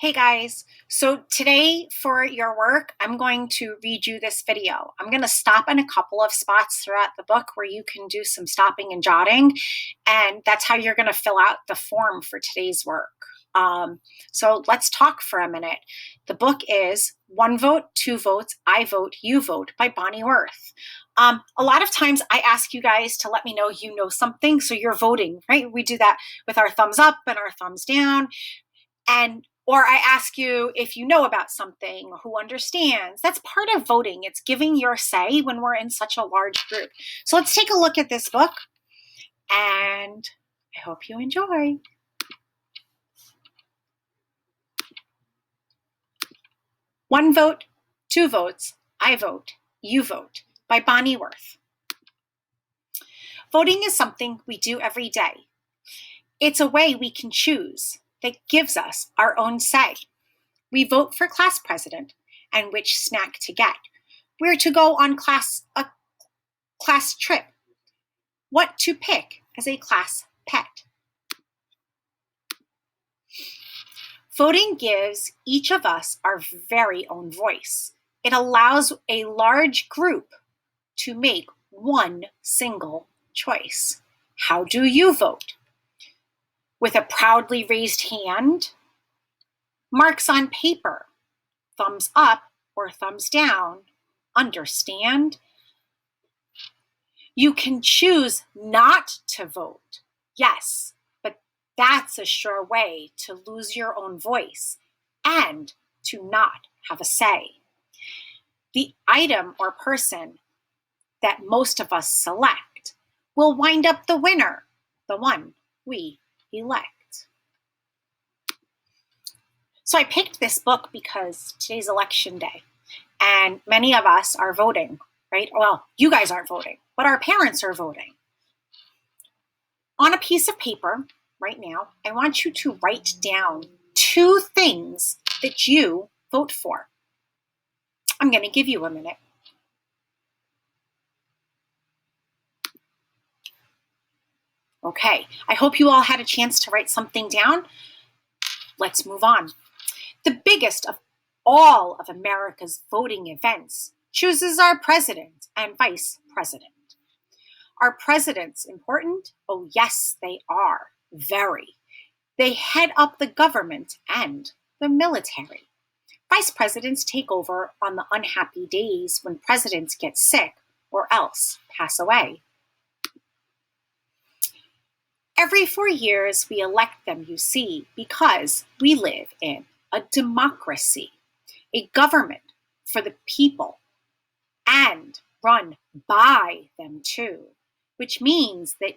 Hey guys, so today for your work, I'm going to read you this video. I'm going to stop in a couple of spots throughout the book where you can do some stopping and jotting, and that's how you're going to fill out the form for today's work. So let's talk for a minute. The book is One Vote, Two Votes, I Vote, You Vote by Bonnie Worth. A lot of times I ask you guys to let me know you know something, so you're voting, right? We do that with our thumbs up and our thumbs down. Or I ask you if you know about something, who understands. That's part of voting. It's giving your say when we're in such a large group. So let's take a look at this book, and I hope you enjoy. One Vote, Two Votes, I Vote, You Vote by Bonnie Worth. Voting is something we do every day. It's a way we can choose that gives us our own say. We vote for class president and which snack to get, where to go on a class trip, what to pick as a class pet. Voting gives each of us our very own voice. It allows a large group to make one single choice. How do you vote? With a proudly raised hand, marks on paper, thumbs up or thumbs down, understand? You can choose not to vote, yes, but that's a sure way to lose your own voice and to not have a say. The item or person that most of us select will wind up the winner, the one we elect. So I picked this book because today's election day, and many of us are voting, right? Well, you guys aren't voting, but our parents are voting. On a piece of paper right now, I want you to write down 2 things that you vote for. I'm going to give you a minute. Okay, I hope you all had a chance to write something down. Let's move on. The biggest of all of America's voting events chooses our president and vice president. Are presidents important? Oh, yes, they are. Very. They head up the government and the military. Vice presidents take over on the unhappy days when presidents get sick or else pass away. Every 4 years, we elect them, you see, because we live in a democracy, a government for the people and run by them too, which means that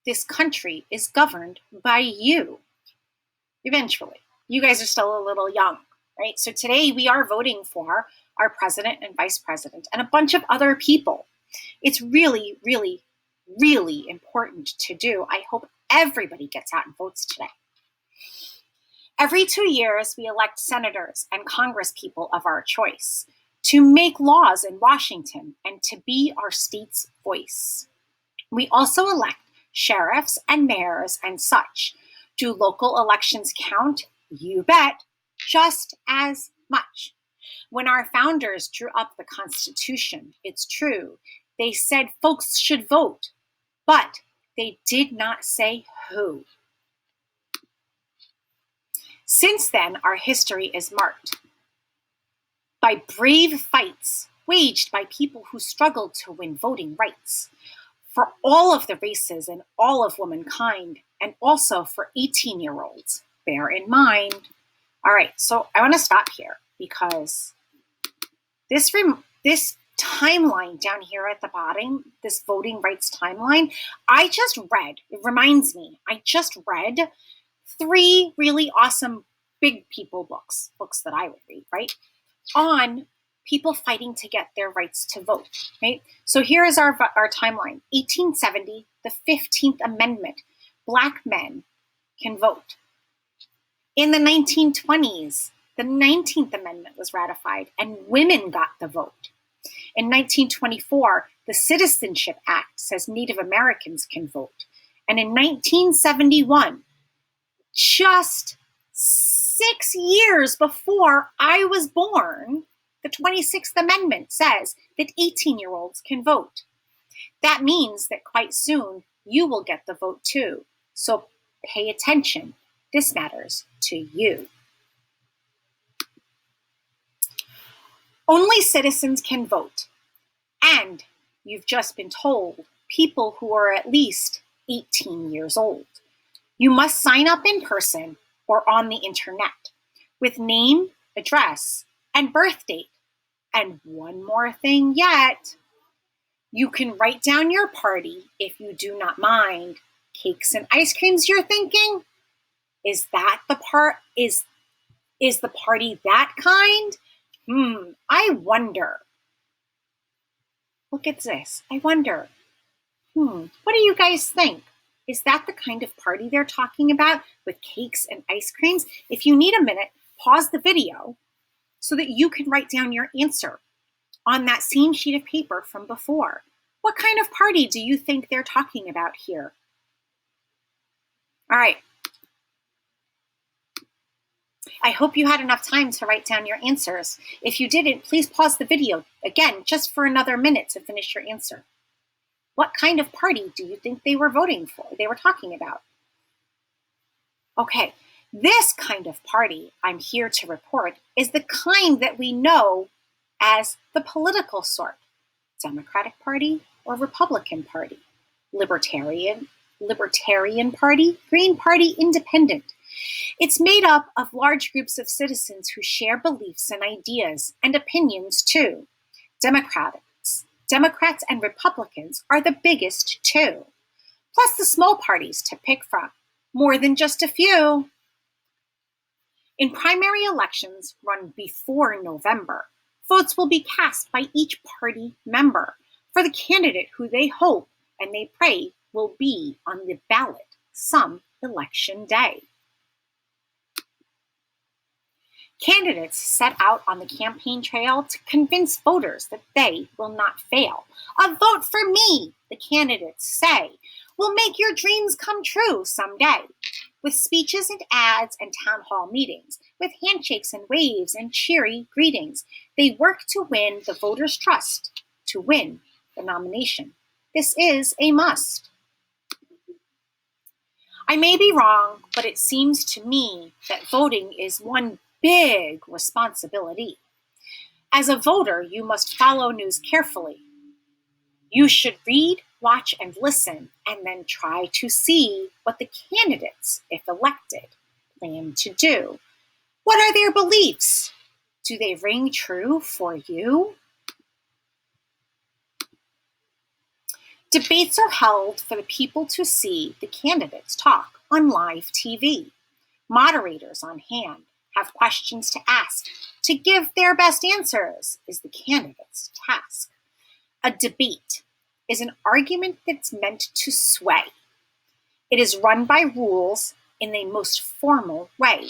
this country is governed by you. Eventually. You guys are still a little young, right? So today we are voting for our president and vice president and a bunch of other people. It's really, really, really important to do. I hope everybody gets out and votes today. Every 2 years, we elect senators and congresspeople of our choice to make laws in Washington and to be our state's voice. We also elect sheriffs and mayors and such. Do local elections count? You bet, just as much. When our founders drew up the Constitution, it's true, they said folks should vote, but they did not say who. Since then, our history is marked by brave fights waged by people who struggled to win voting rights for all of the races and all of womankind, and also for 18-year-olds. Bear in mind. All right, so I want to stop here because this timeline down here at the bottom, this voting rights timeline, I just read 3 really awesome big people books that I would read, right, on people fighting to get their rights to vote, right? So here is our timeline. 1870, the 15th Amendment, Black men can vote. In the 1920s, the 19th Amendment was ratified and women got the vote. In 1924, the Citizenship Act says Native Americans can vote. And in 1971, just 6 years before I was born, the 26th Amendment says that 18-year-olds can vote. That means that quite soon you will get the vote too. So pay attention. This matters to you. Only citizens can vote. And you've just been told people who are at least 18 years old. You must sign up in person or on the internet with name, address, and birth date. And one more thing yet. You can write down your party if you do not mind. Cakes and ice creams, you're thinking? Is that the part? Is the party that kind? I wonder. Look at this. I wonder. What do you guys think? Is that the kind of party they're talking about with cakes and ice creams? If you need a minute, pause the video so that you can write down your answer on that same sheet of paper from before. What kind of party do you think they're talking about here? All right. I hope you had enough time to write down your answers. If you didn't, please pause the video again just for another minute to finish your answer. What kind of party do you think they were voting for? They were talking about? Okay, this kind of party I'm here to report is the kind that we know as the political sort. Democratic Party or Republican Party? Libertarian Party? Green Party, Independent. It's made up of large groups of citizens who share beliefs and ideas and opinions too. Democrats and Republicans are the biggest too. Plus the small parties to pick from, more than just a few. In primary elections run before November, votes will be cast by each party member for the candidate who they hope and they pray will be on the ballot some election day. Candidates set out on the campaign trail to convince voters that they will not fail. A vote for me, the candidates say, will make your dreams come true someday. With speeches and ads and town hall meetings, with handshakes and waves and cheery greetings, they work to win the voters' trust, to win the nomination. This is a must. I may be wrong, but it seems to me that voting is one big responsibility. As a voter, you must follow news carefully. You should read, watch, and listen, and then try to see what the candidates, if elected, plan to do. What are their beliefs? Do they ring true for you? Debates are held for the people to see the candidates talk on live TV. Moderators on hand have questions to ask. To give their best answers is the candidate's task. A debate is an argument that's meant to sway. It is run by rules in the most formal way.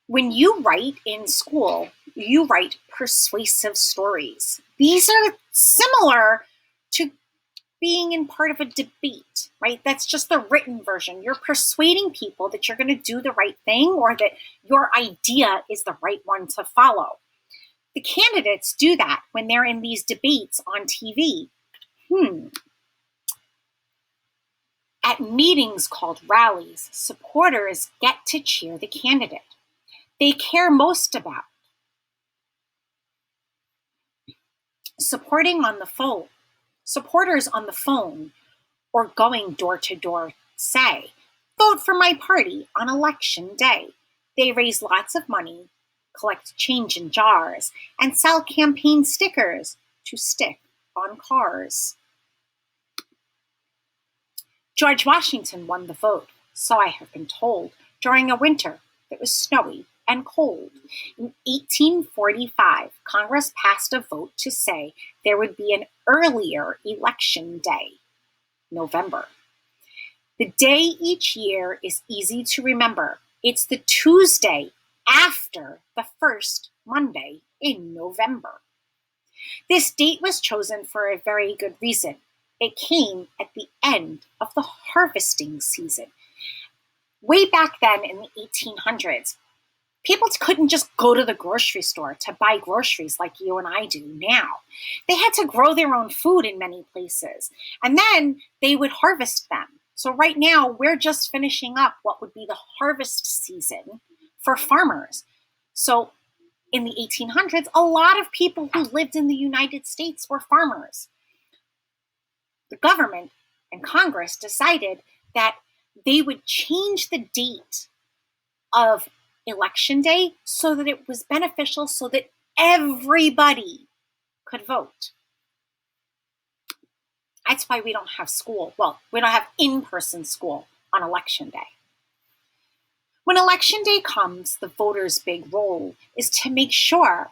When you write in school, you write persuasive stories. These are similar to being in part of a debate, right? That's just the written version. You're persuading people that you're going to do the right thing or that your idea is the right one to follow. The candidates do that when they're in these debates on TV. At meetings called rallies, supporters get to cheer the candidate they care most about. Supporters on the phone or going door to door say, vote for my party on election day. They raise lots of money, collect change in jars, and sell campaign stickers to stick on cars. George Washington won the vote, so I have been told, during a winter that was snowy and cold. In 1845, Congress passed a vote to say there would be an earlier election day, November. The day each year is easy to remember. It's the Tuesday after the first Monday in November. This date was chosen for a very good reason. It came at the end of the harvesting season. Way back then in the 1800s, People couldn't just go to the grocery store to buy groceries like you and I do now. They had to grow their own food in many places, and then they would harvest them. So right now, we're just finishing up what would be the harvest season for farmers. So in the 1800s, a lot of people who lived in the United States were farmers. The government and Congress decided that they would change the date of Election Day so that it was beneficial, so that everybody could vote. That's why we don't have school. Well, we don't have in-person school on Election Day. When Election Day comes, the voters' big role is to make sure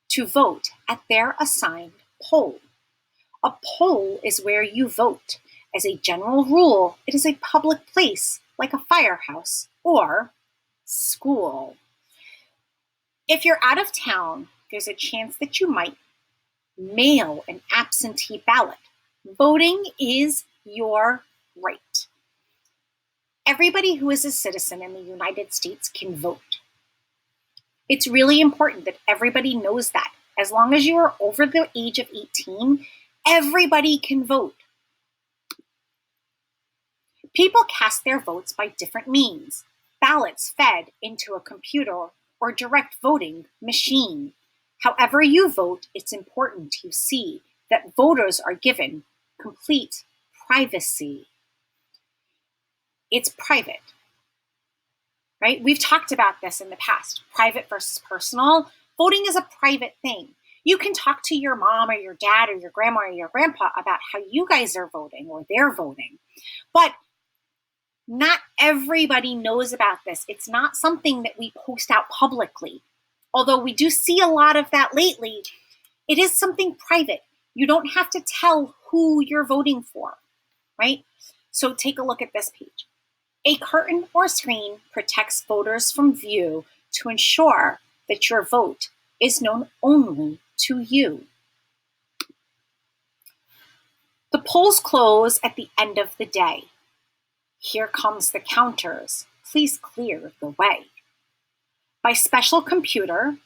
to vote at their assigned poll. A poll is where you vote. As a general rule, it is a public place like a firehouse or school. If you're out of town, there's a chance that you might mail an absentee ballot. Voting is your right. Everybody who is a citizen in the United States can vote. It's really important that everybody knows that. As long as you are over the age of 18, everybody can vote. People cast their votes by different means. Ballots fed into a computer or direct voting machine. However you vote, it's important to see that voters are given complete privacy. It's private, right? We've talked about this in the past, private versus personal. Voting is a private thing. You can talk to your mom or your dad or your grandma or your grandpa about how you guys are voting or they're voting, but not everybody knows about this. It's not something that we post out publicly. Although we do see a lot of that lately, it is something private. You don't have to tell who you're voting for, right? So take a look at this page. A curtain or screen protects voters from view to ensure that your vote is known only to you. The polls close at the end of the day. Here comes the counters. Please clear the way. By special computer,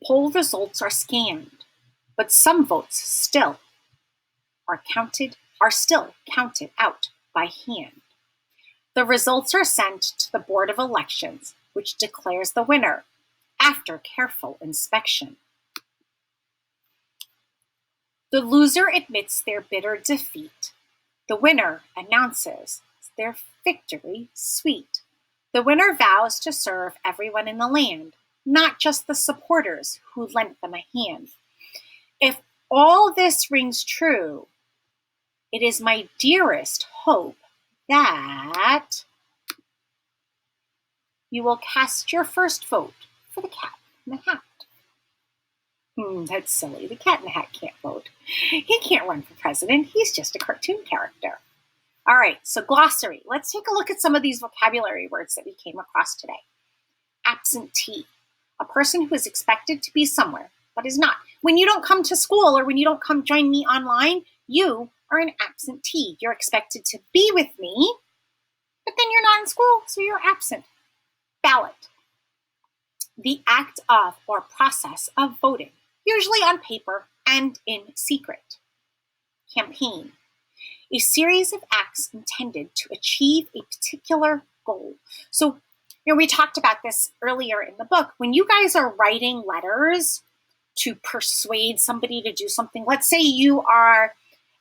poll results are scanned, but some votes still are still counted out by hand. The results are sent to the Board of Elections, which declares the winner after careful inspection. The loser admits their bitter defeat. The winner announces their victory sweet. The winner vows to serve everyone in the land, not just the supporters who lent them a hand. If all this rings true, it is my dearest hope that you will cast your first vote for the Cat in the Hat. That's silly. The Cat in the Hat can't vote. He can't run for president. He's just a cartoon character. All right, so glossary. Let's take a look at some of these vocabulary words that we came across today. Absentee, a person who is expected to be somewhere but is not. When you don't come to school or when you don't come join me online, you are an absentee. You're expected to be with me, but then you're not in school, so you're absent. Ballot, the act of or process of voting, usually on paper and in secret. Campaign, a series of acts intended to achieve a particular goal. So, we talked about this earlier in the book. When you guys are writing letters to persuade somebody to do something, let's say you are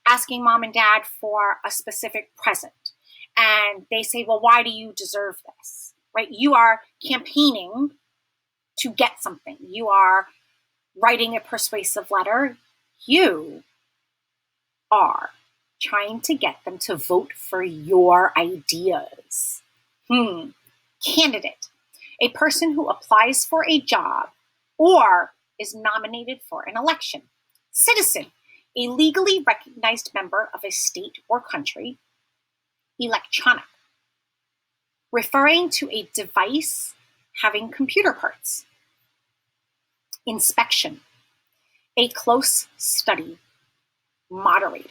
asking mom and dad for a specific present, and they say, well, why do you deserve this? Right? You are campaigning to get something. You are writing a persuasive letter. You are trying to get them to vote for your ideas. Candidate, a person who applies for a job or is nominated for an election. Citizen, a legally recognized member of a state or country. Electronic, referring to a device having computer parts. Inspection, a close study. Moderator.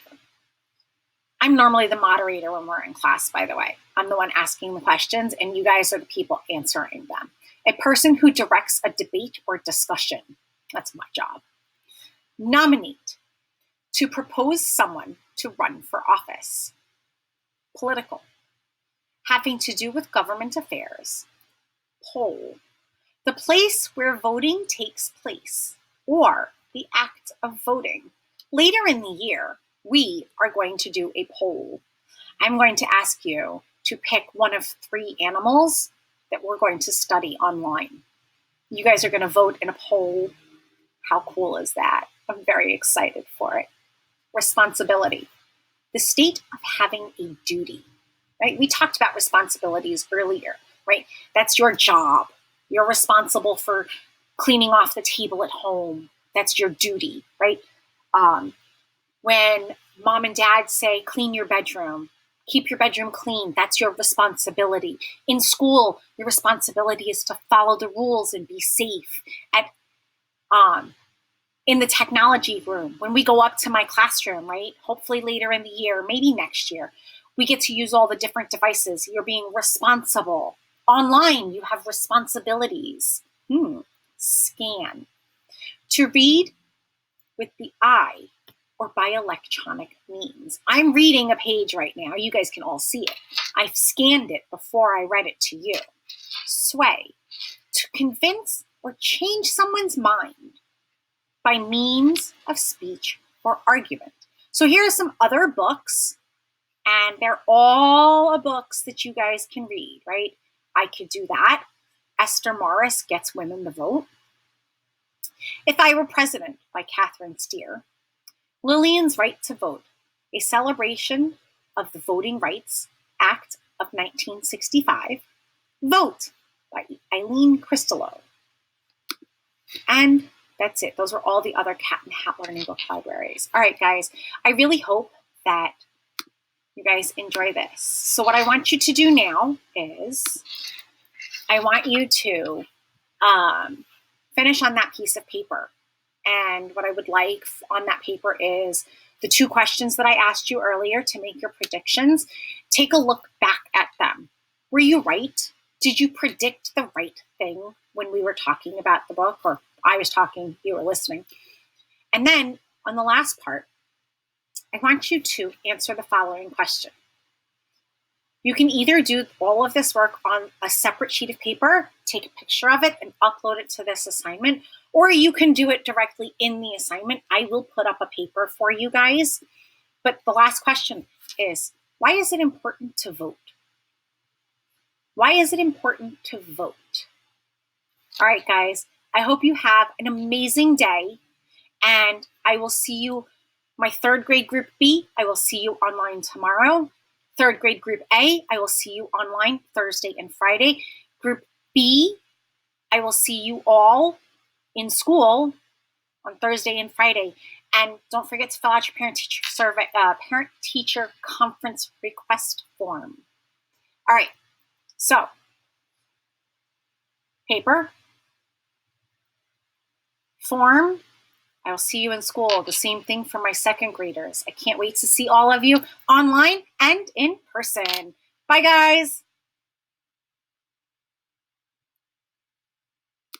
I'm normally the moderator when we're in class, by the way. I'm the one asking the questions, and you guys are the people answering them. A person who directs a debate or discussion. That's my job. Nominate. To propose someone to run for office. Political. Having to do with government affairs. Poll. The place where voting takes place, or the act of voting. Later in the year, we are going to do a poll. I'm going to ask you to pick one of 3 animals that we're going to study online. You guys are going to vote in a poll. How cool is that? I'm very excited for it. Responsibility. The state of having a duty, right? We talked about responsibilities earlier, right? That's your job. You're responsible for cleaning off the table at home. That's your duty, right? When mom and dad say, clean your bedroom, keep your bedroom clean, that's your responsibility. In school, your responsibility is to follow the rules and be safe. In the technology room, when we go up to my classroom, right? Hopefully later in the year, maybe next year, we get to use all the different devices. You're being responsible. Online, you have responsibilities. Scan. To read with the eye or by electronic means. I'm reading a page right now. You guys can all see it. I've scanned it before I read it to you. Sway. To convince or change someone's mind by means of speech or argument. So here are some other books, and they're all books that you guys can read, right? I could do that. Esther Morris Gets Women the Vote. If I Were President by Catherine Steer. Lillian's Right to Vote, a celebration of the Voting Rights Act of 1965. Vote by Eileen Christodoulou. And that's it. Those are all the other Cat and Hat Learning Book libraries. All right, guys, I really hope that you guys enjoy this. So what I want you to do now is I want you to finish on that piece of paper. And what I would like on that paper is the 2 questions that I asked you earlier to make your predictions. Take a look back at them. Were you right? Did you predict the right thing when we were talking about the book? Or I was talking, you were listening. And then on the last part, I want you to answer the following question. You can either do all of this work on a separate sheet of paper, take a picture of it, and upload it to this assignment, or you can do it directly in the assignment. I will put up a paper for you guys. But the last question is, why is it important to vote? Why is it important to vote? All right, guys, I hope you have an amazing day, and I will see you, my 3rd grade group B, I will see you online tomorrow. 3rd grade group A, I will see you online Thursday and Friday. Group B, I will see you all in school on Thursday and Friday. And don't forget to fill out your parent-teacher survey, parent-teacher conference request form. All right, so paper, form, I will see you in school. The same thing for my 2nd graders. I can't wait to see all of you online and in person. Bye, guys.